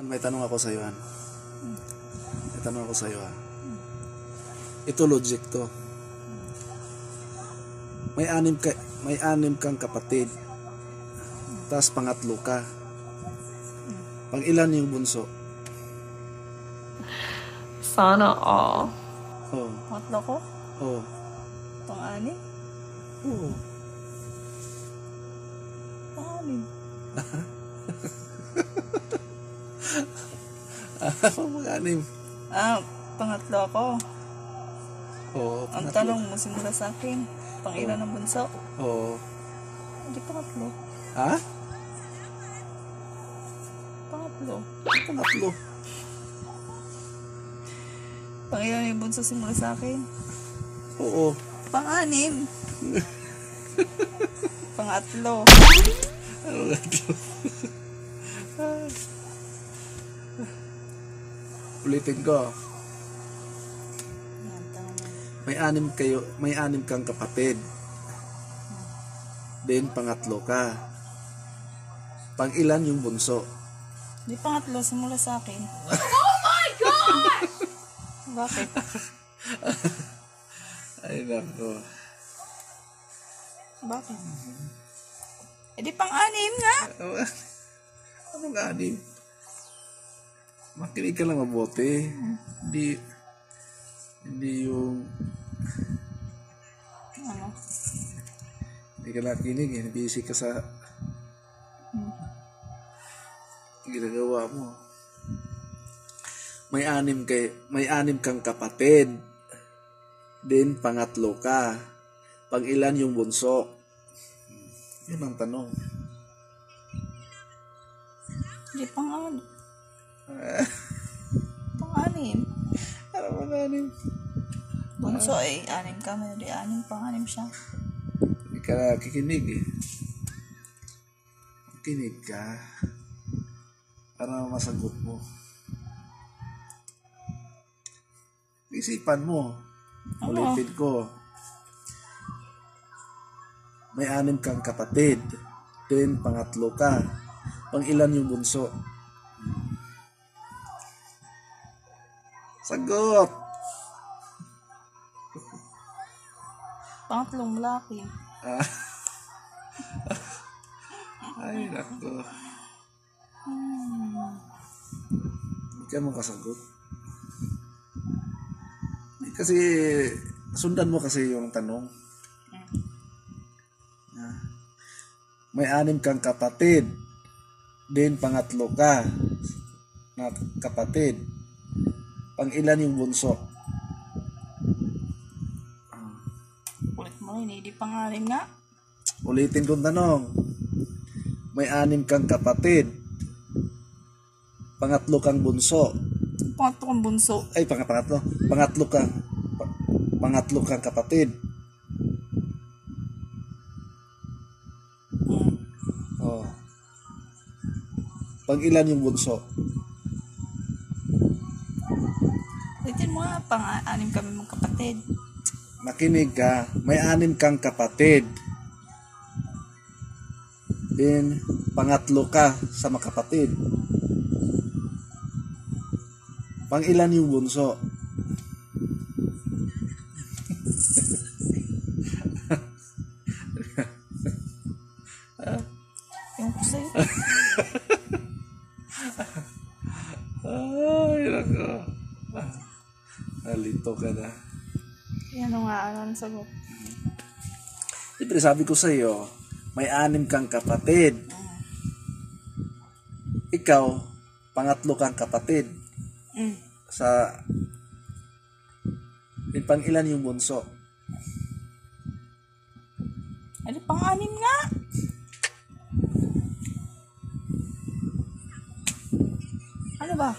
May tanong ako sa iyo, Han. May tanong ako sa iyo, ha. Ito logic to. May anim kang kapatid. Tapos pangatlo ka. Pang ilan yung bunso? Sana all. Oh. Pangatlo ko? Oh. Pang-anim? Oo. Pang-anim? Mag-anim. Pangatlo ako. Oo. Ang tanong mo simula sa akin, pang ilan ang bunso? Oo. Hindi pangatlo. Ha? Pangatlo. Pangatlo. Pang ilan yung bunso simula sa akin? Oo. Pang-anim. Pangatlo. Ano nga ito? Ulitin ko. Yan, tanong mo. May anim kang kapatid. Then pangatlo ka. Pang ilan yung bunso? Hindi pangatlo simula sa akin. Oh my God! Bakit? Ay, nako. Bakit? Eh di pang-anim nga. Anong anim? Makinig ka lang mabuti. Hindi yung... Ano? Hindi ka nakinig eh. Busy ka sa... ginagawa mo. May anim kang kapatid. Then pangatlo ka. Pang ilan yung bunso? Yun ang tanong. Hindi pang-anim. Pang-anim. Ano bang anim? Bunso eh, anim kami. Di anim, pang-anim siya. Hindi ka nakikinig eh. Kinig ka. Para masagot mo. Isipan mo. Ulitin ko. May anim kang kapatid. Then pangatlo ka. Pang ilan yung bunso? Sagot! Pangatlong lalaki. Ay, nako. Hindi ka mo kasagot. Kasi, sundan mo kasi yung tanong. May anim kang kapatid. Then, pangatlo ka na kapatid. Pang ilan yung bunso? Ulit mo rin eh, di pang-anim nga. Ulitin kong tanong. May anim kang kapatid. Pangatlo kang bunso. Pangatlo kang bunso. Ay, pangatlo. Pangatlo kang kapatid. Oh. Pang ilan yung bunso? Ulitin mo nga, pang-anim kami mong kapatid. Makinig ka. May anim kang kapatid. Then, pangatlo ka sa mga kapatid. Pang ilan yung bunso? Yung ko sa'yo. Ay, nako. Nalito ka na. Yan nga, ano ang sagot? Siyempre, sabi ko sa iyo, may anim kang kapatid. Ikaw, pangatlo kang kapatid. Sa pang ilan yung bunso? Ay, di pang-anim nga. Ano ba?